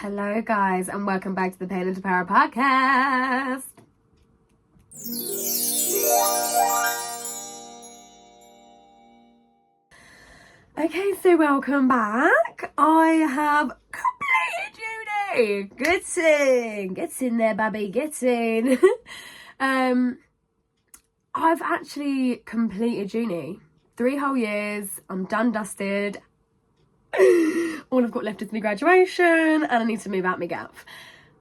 Hello guys and welcome back to the Pain into Power podcast. Okay, so welcome back. I have completed uni. Get in there, baby, get in. I've actually completed uni. 3 whole years. I'm done, dusted. All I've got left is my graduation and I need to move out my gaff.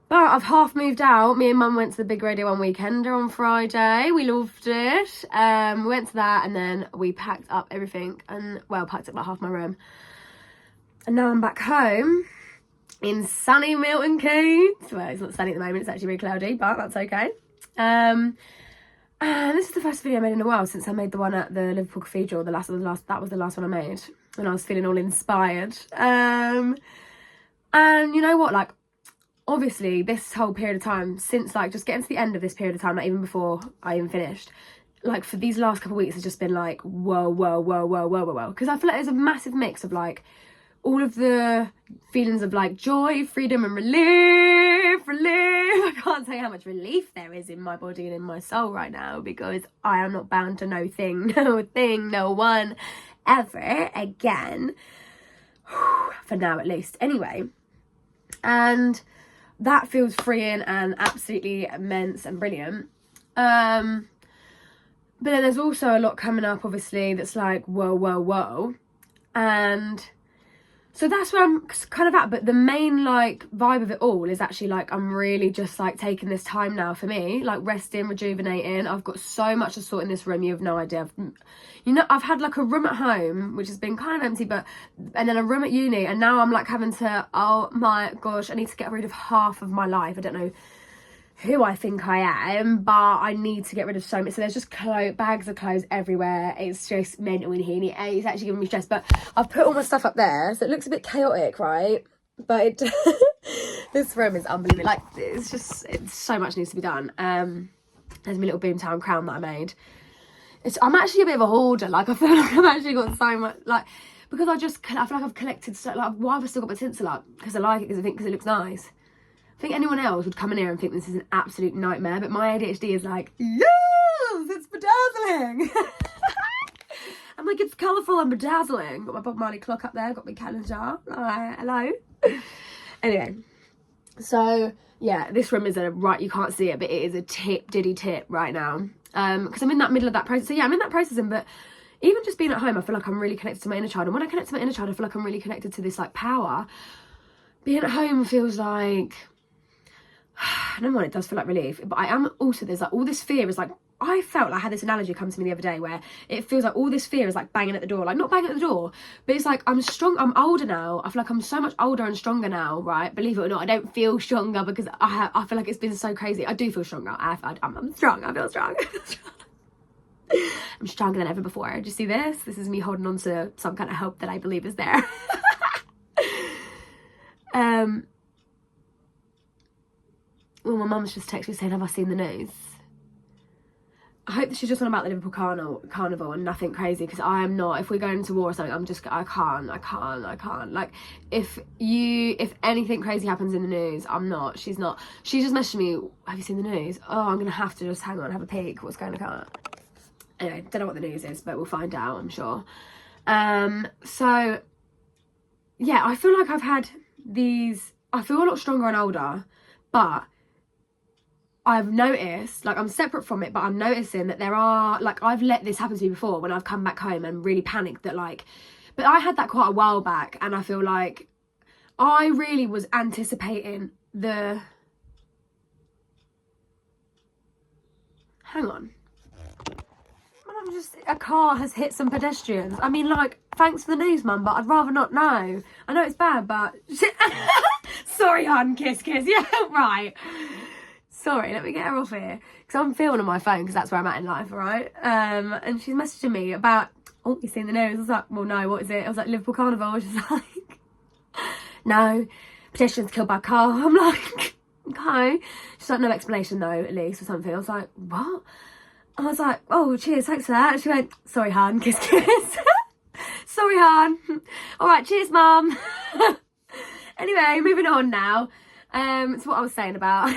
But I've half moved out. Me and Mum went to the Big Radio One Weekender on Friday. We loved it. We went to that and then we packed up everything and, well, packed up like half my room. And now I'm back home in sunny Milton Keynes. Well, it's not sunny at the moment. It's actually really cloudy, but that's okay. And this is the first video I made in a while since I made the one at the Liverpool Cathedral. That was the last one I made when I was feeling all inspired. And you know what, like, obviously this whole period of time since, like, just getting to the end of this period of time, like even before I even finished, like for these last couple of weeks, it's just been like whoa, because I feel like there's a massive mix of like all of the feelings of like joy, freedom and relief. I can't tell you how much relief there is in my body and in my soul right now, because I am not bound to no one ever again. For now at least, anyway. And that feels freeing and absolutely immense and brilliant. But then there's also a lot coming up, obviously, that's like whoa. And so that's where I'm kind of at. But the main like vibe of it all is actually like I'm really just like taking this time now for me, like resting, rejuvenating. I've got so much to sort in this room, you have no idea. I've had like a room at home which has been kind of empty, and then a room at uni, and now I'm like having to, oh my gosh, I need to get rid of half of my life. I don't know who I think I am, but I need to get rid of so much. So there's just bags of clothes everywhere. It's just mental in here. It's actually giving me stress. But I've put all my stuff up there, so it looks a bit chaotic, right? But this room is unbelievable. Like, it's so much needs to be done. There's my little Boomtown crown that I made. I'm actually a bit of a hoarder. Like, I feel like I've actually got so much, like, because I feel like I've collected so, like, why have I still got my tinsel up? Because I like it, because it looks nice. I think anyone else would come in here and think this is an absolute nightmare, but my ADHD is like, yes, it's bedazzling. I'm like, it's colourful and bedazzling. Got my Bob Marley clock up there, got my calendar. Hello. Anyway, so yeah, this room is you can't see it, but it is a diddy tip right now. Because I'm in that middle of that process. So yeah, I'm in that process, but even just being at home, I feel like I'm really connected to my inner child. And when I connect to my inner child, I feel like I'm really connected to this like power. Being at home feels like, I don't know what, it does feel like relief, but I am also, there's like all this fear is like, I felt like I had this analogy come to me the other day where it feels like all this fear is like banging at the door, like not banging at the door, but it's like I'm older now. I feel like I'm so much older and stronger now, right? Believe it or not, I don't feel stronger because I feel like it's been so crazy. I do feel stronger. I'm strong. I feel strong. I'm stronger than ever before. Do you see this? This is me holding on to some kind of hope that I believe is there. Well, my mum's just texted me saying, have I seen the news? I hope that she's just on about the Liverpool Carnival and nothing crazy, because I am not. If we're going to war or something, I can't. Like, if anything crazy happens in the news, I'm not. She's not. She just messaged me, have you seen the news? Oh, I'm going to have to just hang on, have a peek. What's going on? Anyway, don't know what the news is, but we'll find out, I'm sure. So, yeah, I feel like I feel a lot stronger and older, but I've noticed, like, I'm separate from it, but I'm noticing that there are, like, I've let this happen to me before when I've come back home and really panicked that, like, but I had that quite a while back, and I feel like I really was anticipating hang on. A car has hit some pedestrians. I mean, like, thanks for the news, Mum, but I'd rather not know. I know it's bad, but sorry, hon, kiss. Yeah, right. Sorry, let me get her off here, because I'm filming on my phone, because that's where I'm at in life, all right? And she's messaging me about, oh, you seen the news? I was like, well, no, what is it? I was like, Liverpool Carnival. She's like, no, pedestrians killed by car. I'm like, okay. She's like, no explanation, though, at least, or something. I was like, what? I was like, oh, cheers, thanks for that. And she went, sorry, hon, kiss. Sorry, hon. All right, cheers, Mum. Anyway, moving on now. To what I was saying about.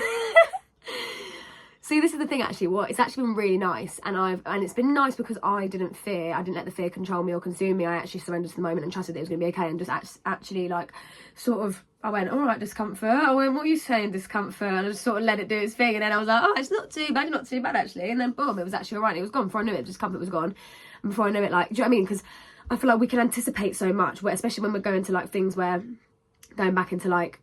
See, this is the thing actually, it's actually been really nice, and it's been nice because I didn't let the fear control me or consume me. I actually surrendered to the moment and trusted that it was going to be okay, and just actually like sort of, I went, all right, discomfort. I went, what are you saying, discomfort? And I just sort of let it do its thing, and then I was like, oh, it's not too bad actually, and then boom, it was actually all right. It was gone before I knew it. Discomfort was gone, and before I knew it, like, do you know what I mean? Because I feel like we can anticipate so much, especially when we're going to like things where going back into like,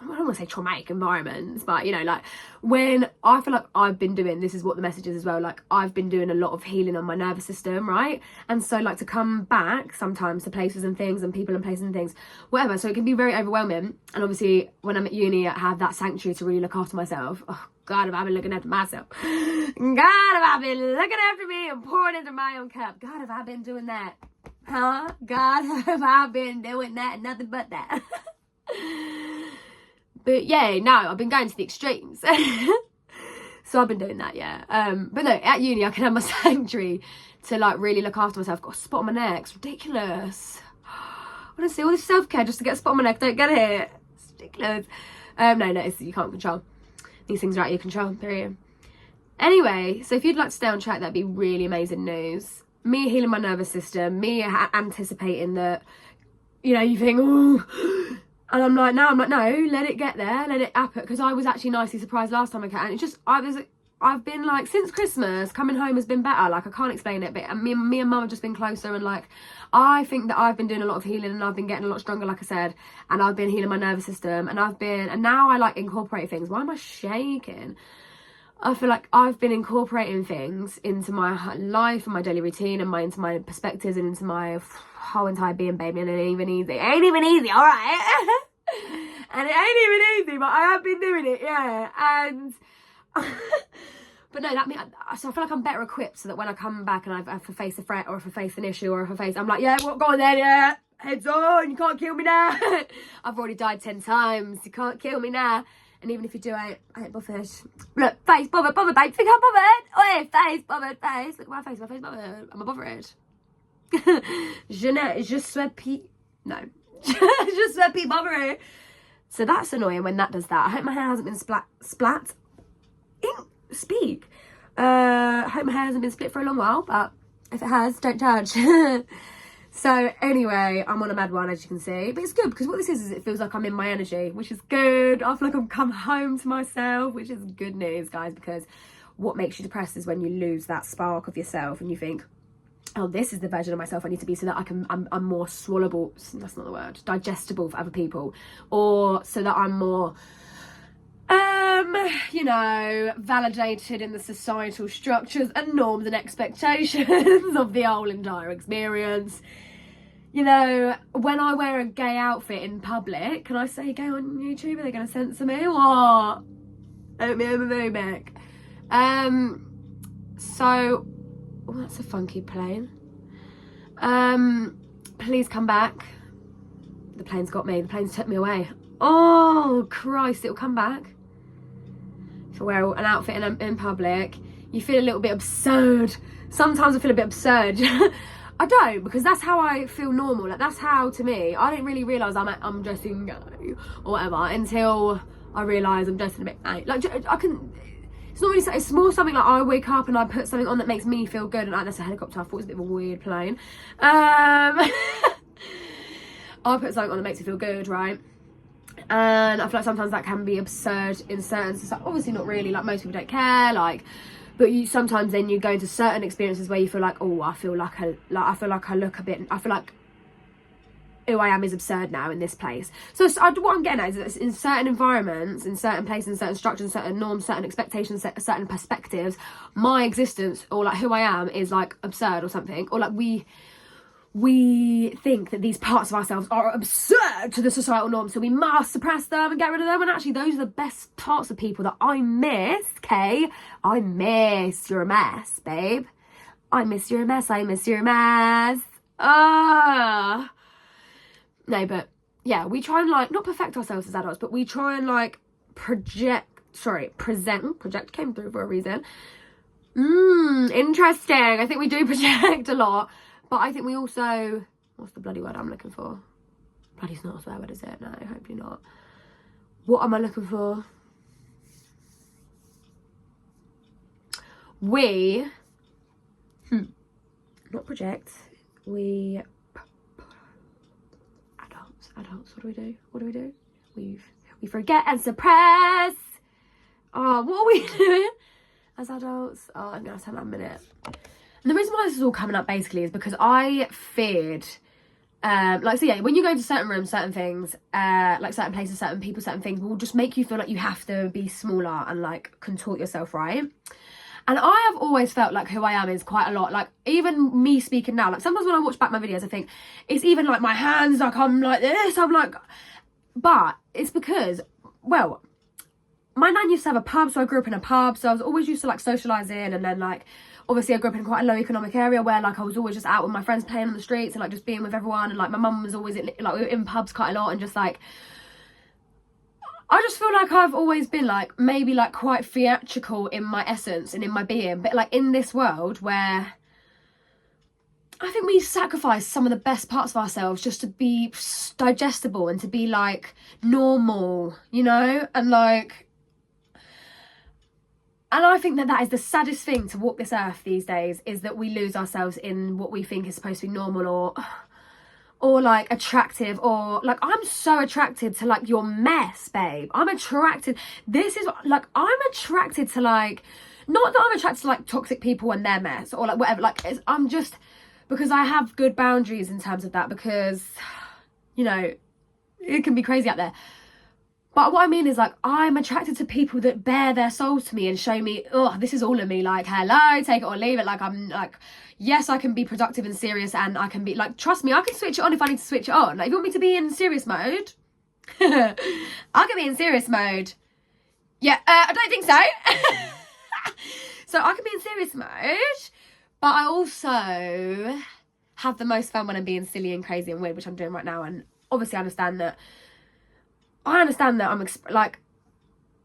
I don't want to say traumatic environments, but you know, like when I feel like I've been doing, this is what the message is as well, like I've been doing a lot of healing on my nervous system, right? And so like to come back sometimes to places and things and people and places and things, whatever, so it can be very overwhelming. And obviously when I'm at uni, I have that sanctuary to really look after myself. Oh God, have I been looking after myself? God, have I been looking after me and pouring into my own cup? God, have I been doing that? Huh? God, have I been doing that? Nothing but that. But yeah, no, I've been going to the extremes. So I've been doing that, yeah. But no, at uni I can have my sanctuary to like really look after myself. I've got a spot on my neck. It's ridiculous. Honestly, all this self-care just to get a spot on my neck. Don't get it. It's ridiculous. No, it's, you can't control. These things are out of your control, period. Anyway, so if you'd like to stay on track, that'd be really amazing news. Me healing my nervous system, me anticipating that, you know, you think, oh, and I'm like, no, let it get there, let it happen. Because I was actually nicely surprised last time I came. And it's just, I've been like, since Christmas, coming home has been better. Like, I can't explain it, but me and mum have just been closer. And like, I think that I've been doing a lot of healing and I've been getting a lot stronger, like I said. And I've been healing my nervous system. And now I like incorporate things. Why am I shaking? I feel like I've been incorporating things into my life and my daily routine and into my perspectives and into my whole entire being, baby. And it ain't even easy. It ain't even easy, all right? And it ain't even easy, but I have been doing it, yeah. And but no, that means, so I feel like I'm better equipped so that when I come back and I have to face a threat or if I face an issue or if I face, I'm like, yeah, what, go on then, yeah, heads on, you can't kill me now. I've already died 10 times, you can't kill me now. And even if you do, I ain't bothered. Look, face bothered, babe. Think I'm bothered. Oi, face bothered, face. Look at my face bothered. Am I bothered? Je suis bothered. So that's annoying when that does that. I hope my hair hasn't been splat. Speak. I hope my hair hasn't been split for a long while, but if it has, don't judge. So anyway, I'm on a mad one, as you can see. But it's good because what this is it feels like I'm in my energy, which is good. I feel like I've come home to myself, which is good news, guys, because what makes you depressed is when you lose that spark of yourself and you think, oh, this is the version of myself I need to be so that I'm more swallowable, that's not the word, digestible for other people. Or so that I'm more, you know, validated in the societal structures and norms and expectations of the whole entire experience. You know, when I wear a gay outfit in public, can I say gay on YouTube? Are they going to censor me? What? Homophobic. So, oh, that's a funky plane. Please come back. The plane's got me. The plane's took me away. Oh, Christ, it'll come back. If I wear an outfit in public, you feel a little bit absurd. Sometimes I feel a bit absurd. I don't, because that's how I feel normal. Like, that's how, to me, I didn't really realise I'm dressing gay or whatever until I realise I'm dressing a bit gay. Like, I can, it's not really, it's more something like I wake up and I put something on that makes me feel good. And like, that's a helicopter. I thought it was a bit of a weird plane. I put something on that makes me feel good, right? And I feel like sometimes that can be absurd in certain society. Obviously not really, like most people don't care, like, but you sometimes then you go into certain experiences where you feel like, oh, I feel like I look a bit, I feel like who I am is absurd now in this place. So what I'm getting at is that in certain environments, in certain places, in certain structures, certain norms, certain expectations, certain perspectives, my existence or like who I am is like absurd or something, or like we think that these parts of ourselves are absurd to the societal norm, so we must suppress them and get rid of them. And actually, those are the best parts of people that I miss, Kay. I miss your mess, babe. I miss your mess. I miss your mess. No, but yeah, we try and like, not perfect ourselves as adults, but we try and like present. Project came through for a reason. Interesting. I think we do project a lot. But I think we also, what's the bloody word I'm looking for? Bloody's not a swear word, is it? No, hopefully not. What am I looking for? We, not project, we, adults, what do we do? We forget and suppress. Oh, what are we doing as adults? Oh, I'm gonna have that in a minute. And the reason why this is all coming up basically is because I feared, like, so yeah, when you go into certain rooms, certain things, like certain places, certain people, certain things will just make you feel like you have to be smaller and like contort yourself, right? And I have always felt like who I am is quite a lot. Like, even me speaking now, like sometimes when I watch back my videos, I think it's even like my hands, like I'm like this, I'm like, but it's because, well, my nan used to have a pub, so I grew up in a pub, so I was always used to like socialising, and then like obviously I grew up in quite a low economic area where like I was always just out with my friends playing on the streets and like just being with everyone, and like my mum was always in pubs quite a lot, and just like I just feel like I've always been like maybe like quite theatrical in my essence and in my being, but like in this world where I think we sacrifice some of the best parts of ourselves just to be digestible and to be like normal, you know, and like. And I think that that is the saddest thing to walk this earth these days, is that we lose ourselves in what we think is supposed to be normal or like attractive, or like I'm so attracted to like your mess, babe. I'm attracted. This is like, I'm attracted to like, not that I'm attracted to like toxic people and their mess or like whatever. Like I'm just, because I have good boundaries in terms of that, because, you know, it can be crazy out there. But what I mean is, like, I'm attracted to people that bare their souls to me and show me, oh, this is all of me. Like, hello, take it or leave it. Like, I'm like, yes, I can be productive and serious, and I can be, like, trust me, I can switch it on if I need to switch it on. Like, if you want me to be in serious mode, I can be in serious mode. Yeah, I don't think so. So I can be in serious mode, but I also have the most fun when I'm being silly and crazy and weird, which I'm doing right now. And obviously I understand that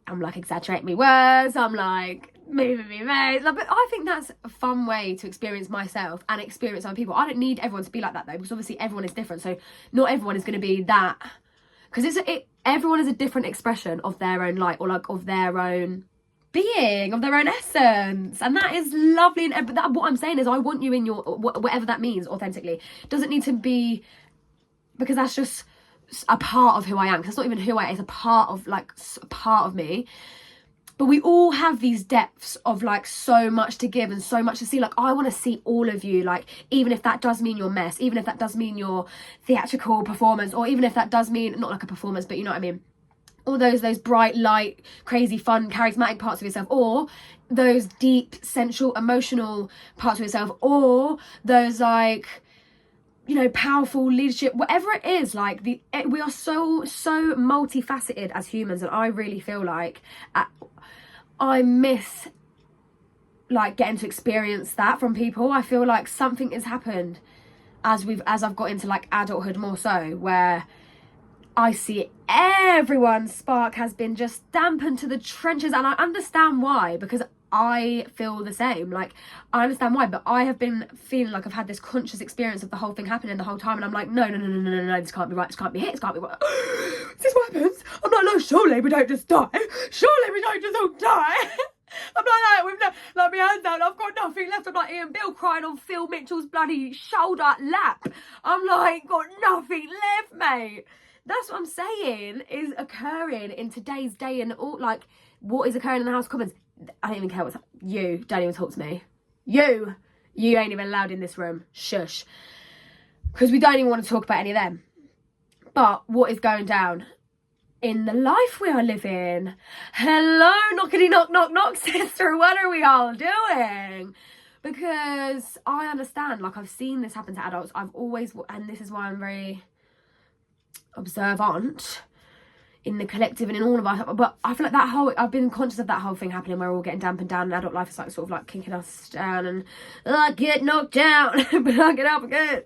I'm like exaggerating my words, I'm like moving my face, but I think that's a fun way to experience myself and experience other people. I don't need everyone to be like that though, because obviously everyone is different, so not everyone is going to be that, because everyone is a different expression of their own light, or like of their own being, of their own essence, and that is lovely. And but what I'm saying is, I want you in your whatever that means authentically. Doesn't need to be, because that's just a part of who I am, because it's not even who I am, it's a part of me. But we all have these depths of like so much to give and so much to see. Like, I want to see all of you, like, even if that does mean your mess, even if that does mean your theatrical performance, or even if that does mean not like a performance, but you know what I mean, all those bright, light, crazy, fun, charismatic parts of yourself, or those deep, sensual, emotional parts of yourself, or those like, you know, powerful leadership, whatever it is. Like, we are so multifaceted as humans, and I really feel like I miss like getting to experience that from people. I feel like something has happened as I've got into like adulthood more so, where I see everyone's spark has been just dampened to the trenches, and I understand why, because I feel the same. Like, I understand why, but I have been feeling like I've had this conscious experience of the whole thing happening the whole time, and I'm like, no, this can't be right, this can't be it, this can't be right. Is this what happens? I'm like, no, surely we don't just die. Surely we don't just all die. I'm like that, with no, like, my hands down, I've got nothing left. I'm like Ian Bill crying on Phil Mitchell's bloody shoulder lap. I'm like, got nothing left, mate. That's what I'm saying is occurring in today's day, and all like what is occurring in the House of Commons. I don't even care what's, you don't even talk to me. You ain't even allowed in this room. Shush. Because we don't even want to talk about any of them. But what is going down in the life we are living? Hello, knockety knock, knock, knock, sister. What are we all doing? Because I understand, like, I've seen this happen to adults. I've always, and this is why I'm very observant in the collective and in all of us, but I feel like I've been conscious of that whole thing happening, where we're all getting dampened down, and adult life is like sort of like kicking us down, and I get knocked down but I get up again.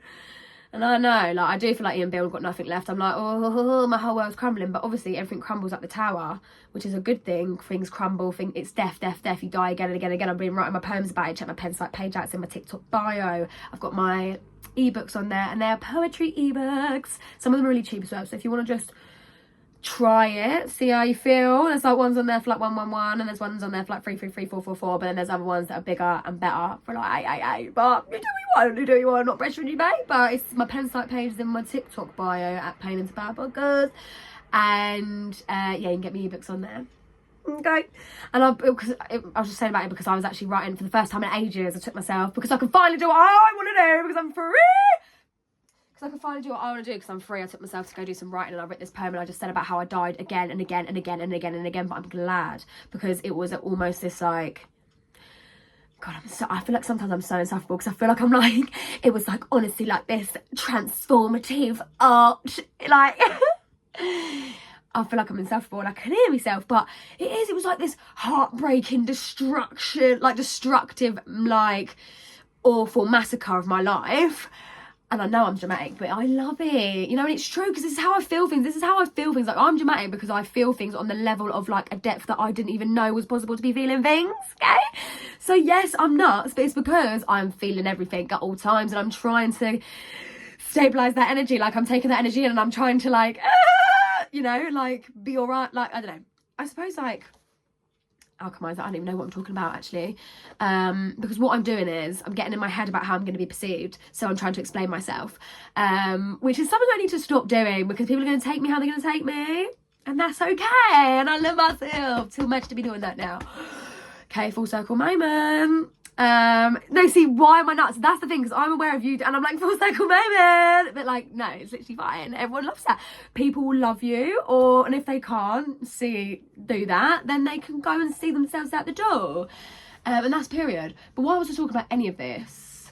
And I know, like, I do feel like Ian Bill got nothing left. I'm like, oh, my whole world's crumbling. But obviously everything crumbles at the tower, which is a good thing. Things crumble, it's death. You die again and again and again. I've been writing my poems about it. Check my pen site page out. It's in my TikTok bio. I've got my ebooks on there, and they're poetry ebooks. Some of them are really cheap as well. So if you want to just try it, see how you feel. There's like ones on there for like 111, and there's ones on there for like 333, 444, but then there's other ones that are bigger and better for like 888. But you do what you want, I'm not pressuring you, babe. But it's my pen site page is in my TikTok bio at Plain and Bad Podcast, and yeah, you can get me ebooks on there. Okay. And I was just saying about it because I was actually writing for the first time in ages. I took myself, because I can finally do what I want to do, because I'm free. I can finally do what I want to do because I'm free. I took myself to go do some writing, and I wrote this poem, and I just said about how I died again and again and again and again and again. But I'm glad, because it was almost this like, God, I feel like sometimes I'm so insufferable, because I feel like I'm like, it was like honestly like this transformative art, like I feel like I'm insufferable and I can hear myself, but it was like this heartbreaking destruction, like destructive, like awful massacre of my life. And I know I'm dramatic, but I love it, you know, and it's true, because this is how I feel things. Like, I'm dramatic because I feel things on the level of like a depth that I didn't even know was possible to be feeling things, okay? So yes, I'm nuts, but it's because I'm feeling everything at all times, and I'm trying to stabilize that energy. Like, I'm taking that energy in, and I'm trying to like, you know, like be all right. Like, I don't know, I suppose like alchemize. I don't even know what I'm talking about actually, because what I'm doing is I'm getting in my head about how I'm going to be perceived, so I'm trying to explain myself, which is something I need to stop doing, because people are going to take me how they're going to take me, and that's okay, and I love myself too much to be doing that now. Okay, full circle moment. No, see, why am I nuts? That's the thing, because I'm aware of you, and I'm like, full circle moment, but like, no, it's literally fine. Everyone loves that. People will love you, and if they can't do that, then they can go and see themselves out the door, and that's period. But why was I talking about any of this?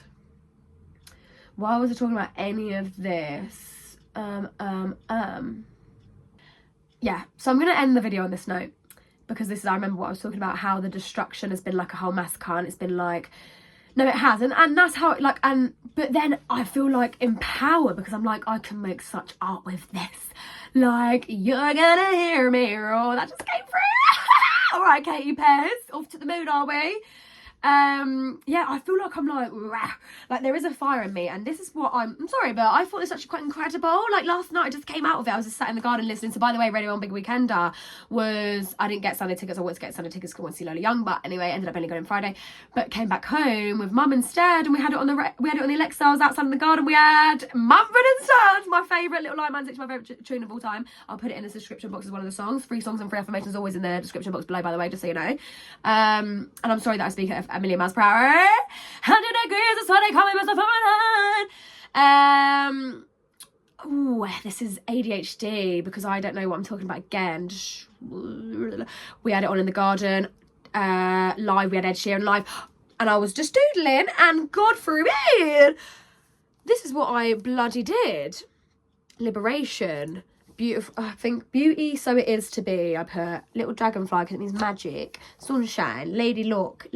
Yeah, so I'm gonna end the video on this note, because I remember what I was talking about, how the destruction has been like a whole massacre, and it's been like, no, it hasn't, and that's how it, like, but then I feel like empowered, because I'm like, I can make such art with this, like, you're gonna hear me roar, that just came through. All right, Katy Perry, off to the moon, are we? Yeah, I feel like I'm like, rah. Like, there is a fire in me, and this is what I'm sorry, but I thought this was actually quite incredible. Like, last night I just came out of it. I was just sat in the garden listening. So by the way, Radio 1 Big Weekender I didn't get Sunday tickets. I wanted to get Sunday tickets because I want to see Lola Young, but anyway, ended up only going Friday, but came back home with Mum instead, and we had it on the Alexa. I was outside in the garden. We had Mumford and Sons, my favourite, Little Light Man's actually my favourite tune of all time. I'll put it in the description box as one of the songs. 3 songs and 3 affirmations always in the description box below, by the way, just so you know. And I'm sorry that I speak at a million miles per hour. 100 degrees, that's why they call me Mr. Fahrenheit. Oh, this is ADHD, because I don't know what I'm talking about again. We had it on in the garden, live. We had Ed Sheeran live, and I was just doodling, and God forbid, this is what I bloody did. Liberation. Beautiful, I think beauty, so it is to be. I put little dragonfly because it means magic, sunshine, lady luck.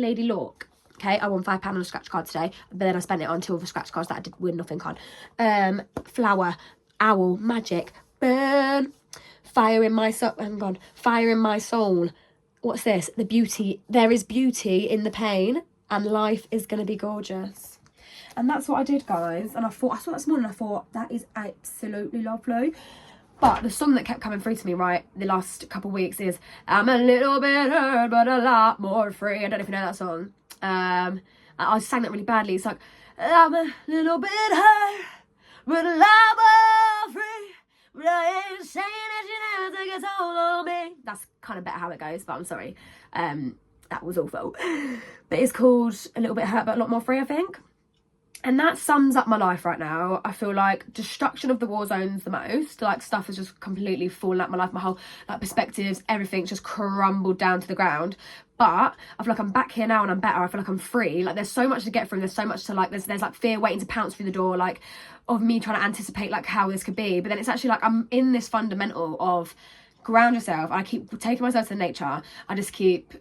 Okay, I won £5 on a scratch card today, but then I spent it on 2 other scratch cards that I did win nothing on. Flower, owl, magic, burn, fire in my soul. I'm gone. Fire in my soul. What's this? The beauty. There is beauty in the pain, and life is going to be gorgeous. And that's what I did, guys. And I saw that this morning, I thought, that is absolutely lovely. But the song that kept coming through to me, right, the last couple of weeks is I'm a little bit hurt, but a lot more free. I don't know if you know that song. I sang that really badly. It's like, I'm a little bit hurt, but a lot more free. But I ain't saying that you never take a toll on me. That's kind of better how it goes, but I'm sorry. That was awful. But it's called A Little Bit Hurt, but a lot more free, I think. And that sums up my life right now. I feel like destruction of the war zones the most. Like, stuff has just completely fallen out my life. My whole, like, perspectives, everything's just crumbled down to the ground. But I feel like I'm back here now and I'm better. I feel like I'm free. Like, there's so much to get through. There's so much to, like, there's like fear waiting to pounce through the door, like, of me trying to anticipate, like, how this could be. But then it's actually like I'm in this fundamental of ground yourself. I keep taking myself to nature. I just keep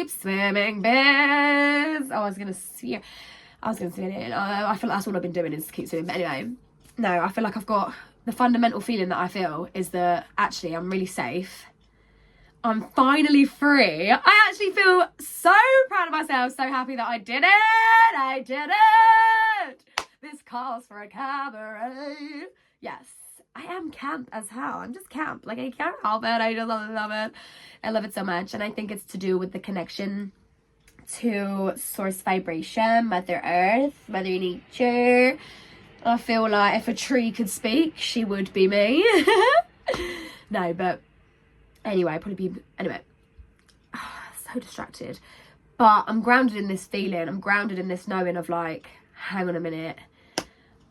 swimming, bears. Oh, I was going to see. I was going to say it. I feel like that's all I've been doing is keep swimming. But anyway, no, I feel like I've got the fundamental feeling that I feel is that actually I'm really safe. I'm finally free. I actually feel so proud of myself, so happy that I did it. I did it. This calls for a cabaret. Yes, I am camp as hell. I'm just camp. Like, I can't help it. I just love it. I love it so much. And I think it's to do with the connection to source vibration, Mother Earth, Mother Nature. I feel like if a tree could speak, she would be me. No, but anyway, so distracted. But I'm grounded in this feeling. I'm grounded in this knowing of like, hang on a minute.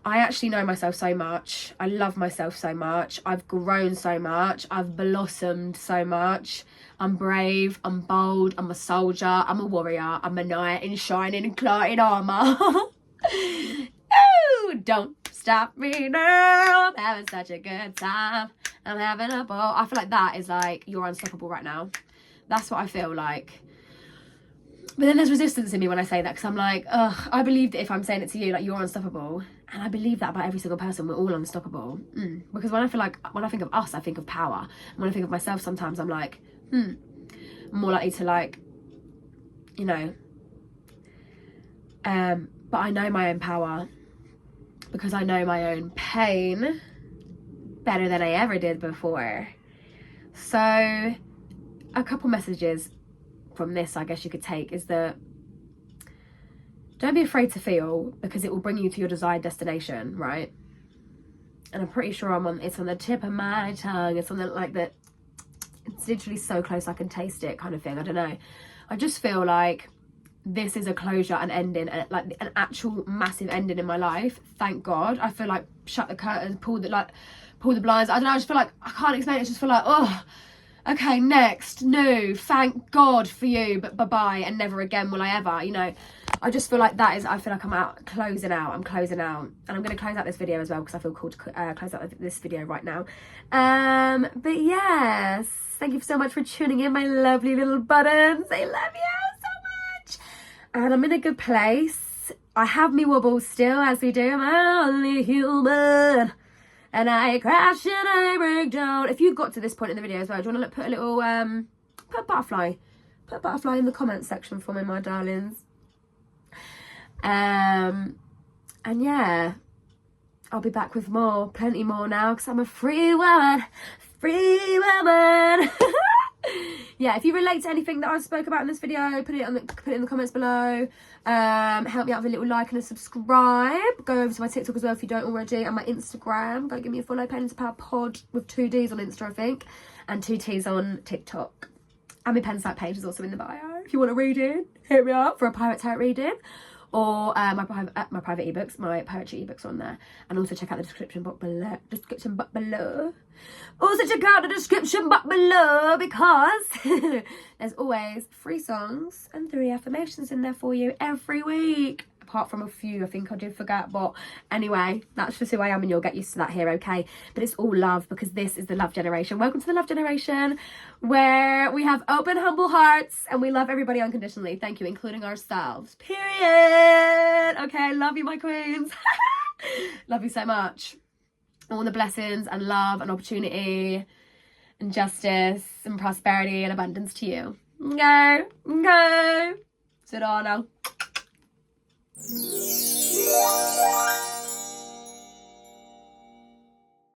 I actually know myself so much. I love myself so much. I've grown so much. I've blossomed so much. I'm brave. I'm bold. I'm a soldier. I'm a warrior. I'm a knight in shining and clotted armour. Ooh, don't stop me now. I'm having such a good time. I'm having a ball. I feel like that is like, you're unstoppable right now. That's what I feel like. But then there's resistance in me when I say that, because I'm like, ugh, I believe that if I'm saying it to you, like, you're unstoppable. And I believe that about every single person. We're all unstoppable. Because when I think of us, I think of power. And when I think of myself, sometimes I'm like, I'm more likely to like, you know. But I know my own power. Because I know my own pain better than I ever did before. So a couple messages from this, I guess you could take, is that don't be afraid to feel, because it will bring you to your desired destination, right? And I'm pretty sure it's on the tip of my tongue. It's on the, like, the, it's literally so close I can taste it kind of thing. I don't know. I just feel like this is a closure, an ending, like an actual massive ending in my life. Thank God. I feel like shut the curtains, pull the blinds. I don't know. I just feel like, I can't explain it. I just feel like, oh, okay, next, no, thank God for you, but bye-bye, and never again will I ever, you know. I just feel like that is, I feel like I'm closing out, and I'm going to close out this video as well, because I feel called to close out this video right now. But yes, thank you so much for tuning in, my lovely little buttons. I love you so much, and I'm in a good place. I have me wobbles still, as we do. I'm only human. And I crash and I break down. If you've got to this point in the video as well, do you want to put a little, put a butterfly in the comments section for me, my darlings. And yeah, I'll be back with more, plenty more now, because I'm a free woman. Yeah, if you relate to anything that I spoke about in this video, put it in the comments below. Help me out with a little like and a subscribe. Go over to my TikTok as well if you don't already, and my Instagram. Go give me a follow, Penny to Power Pod, with 2 Ds on Insta, I think, and 2 Ts on TikTok. And my Pensight page is also in the bio. If you want to read it, hit me up for a Pirate Tarot reading. Or my private ebooks, my poetry ebooks are on there. And also check out the description box below. Also check out the description box below, because there's always 3 songs and 3 affirmations in there for you every week. Apart from a few I think I did forget, but anyway, that's just who I am, and you'll get used to that here, okay? But it's all love, because this is the love generation. Welcome to the love generation, where we have open, humble hearts, and we love everybody unconditionally. Thank you, including ourselves. Period. Okay, love you, my queens. Love you so much. All the blessings and love and opportunity and justice and prosperity and abundance to you. Okay. Sit on now.